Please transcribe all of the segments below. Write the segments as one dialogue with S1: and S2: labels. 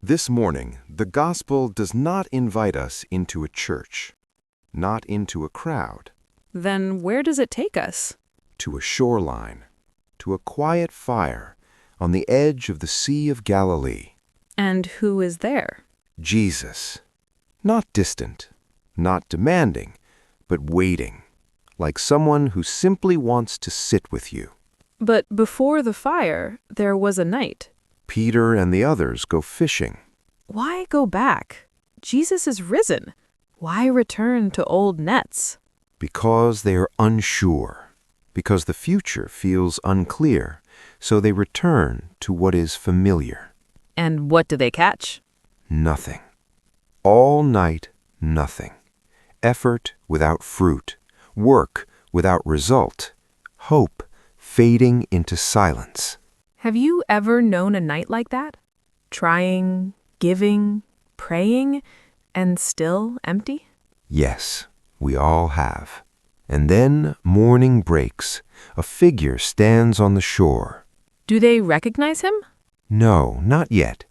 S1: This morning, the gospel does not invite us into a church, not into a crowd,
S2: Then where does it take us?
S1: to a shoreline, to a quiet fire on the edge of the Sea of Galilee.
S2: And who is there?
S1: Jesus, not distant, not demanding, but waiting, like someone who simply wants to sit with you.
S2: But before the fire, there was a night.
S1: Peter and the others go fishing.
S2: Why go back? Jesus is risen. Why return to old nets?
S1: Because they are unsure, because the future feels unclear, so they return to what is familiar.
S2: And what do they catch?
S1: Nothing. All night, nothing. Effort without fruit, work without result, hope fading into silence.
S2: Have you ever known a night like that? Trying, giving, praying, and still empty?
S1: Yes, we all have. And then morning breaks. A figure stands on the shore.
S2: Do they recognize him?
S1: No, not yet.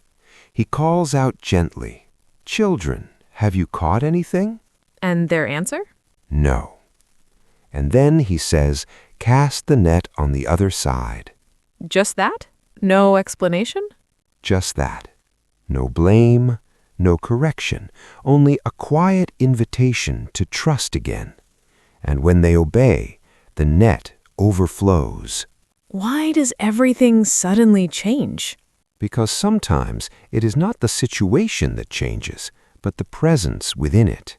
S1: He calls out gently, "Children, have you caught anything?"
S2: And their answer?
S1: No. And then he says, "Cast the net on the other side."
S2: Just that? No explanation?
S1: Just that. No blame, no correction, only a quiet invitation to trust again. And when they obey, the net overflows.
S2: Why does everything suddenly change?
S1: Because sometimes it is not the situation that changes, but the presence within it.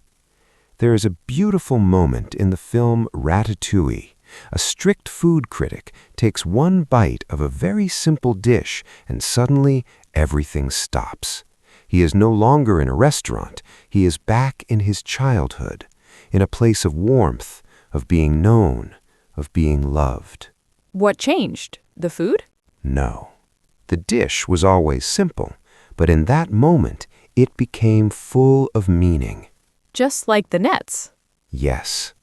S1: There is a beautiful moment in the film Ratatouille. A strict food critic takes one bite of a very simple dish, and suddenly everything stops. He is no longer in a restaurant. He is back in his childhood, in a place of warmth, of being known, of being loved.
S2: What changed? The food?
S1: No. The dish was always simple, but in that moment it became full of meaning.
S2: Just like the nets.
S1: Yes.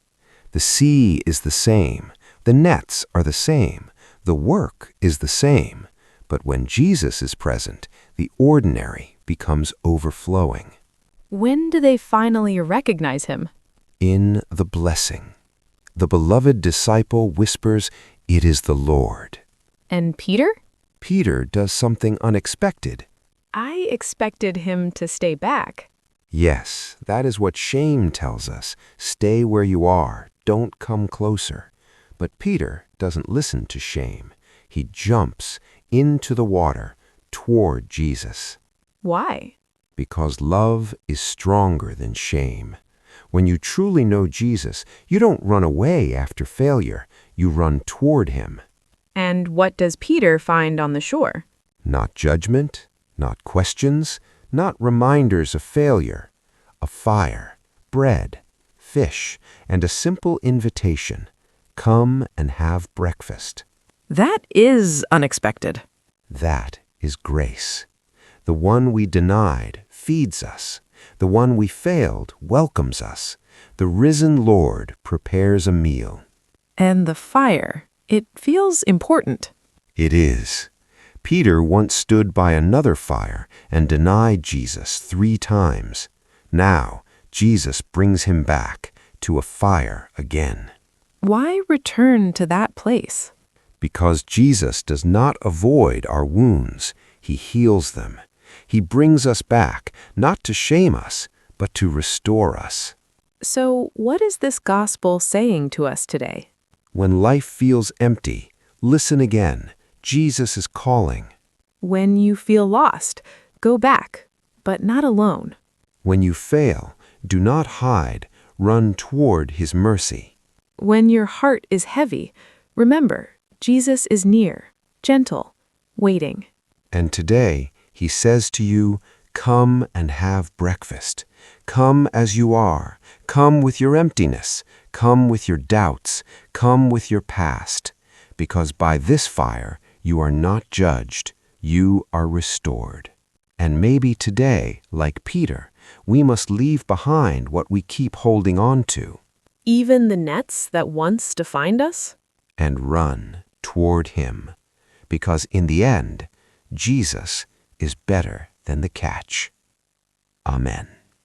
S1: The sea is the same, the nets are the same, the work is the same, but when Jesus is present, the ordinary becomes overflowing.
S2: When do they finally recognize him?
S1: In the blessing. The beloved disciple whispers, "It is the Lord."
S2: And Peter?
S1: Peter does something unexpected.
S2: I expected him to stay back.
S1: Yes, that is what shame tells us. Stay where you are. Don't come closer. But Peter doesn't listen to shame. He jumps into the water toward Jesus.
S2: Why?
S1: Because love is stronger than shame. When you truly know Jesus, you don't run away after failure. You run toward him.
S2: And what does Peter find on the shore?
S1: Not judgment, not questions, not reminders of failure. A fire, bread, fish, and a simple invitation. Come and have breakfast.
S2: That is unexpected.
S1: That is grace. The one we denied feeds us. The one we failed welcomes us. The risen Lord prepares a meal.
S2: And the fire, it feels important.
S1: It is. Peter once stood by another fire and denied Jesus 3 times. Now, Jesus brings him back to a fire again.
S2: Why return to that place?
S1: Because Jesus does not avoid our wounds. He heals them. He brings us back, not to shame us, but to restore us.
S2: So, what is this gospel saying to us today?
S1: When life feels empty, listen again. Jesus is calling.
S2: When you feel lost, go back, but not alone.
S1: When you fail, do not hide. Run toward his mercy.
S2: When your heart is heavy, remember, Jesus is near, gentle, waiting.
S1: And today, he says to you, "Come and have breakfast. Come as you are. Come with your emptiness. Come with your doubts. Come with your past. Because by this fire, you are not judged. You are restored." And maybe today, like Peter, we must leave behind what we keep holding on to.
S2: Even the nets that once defined us?
S1: And run toward him. Because in the end, Jesus is better than the catch. Amen.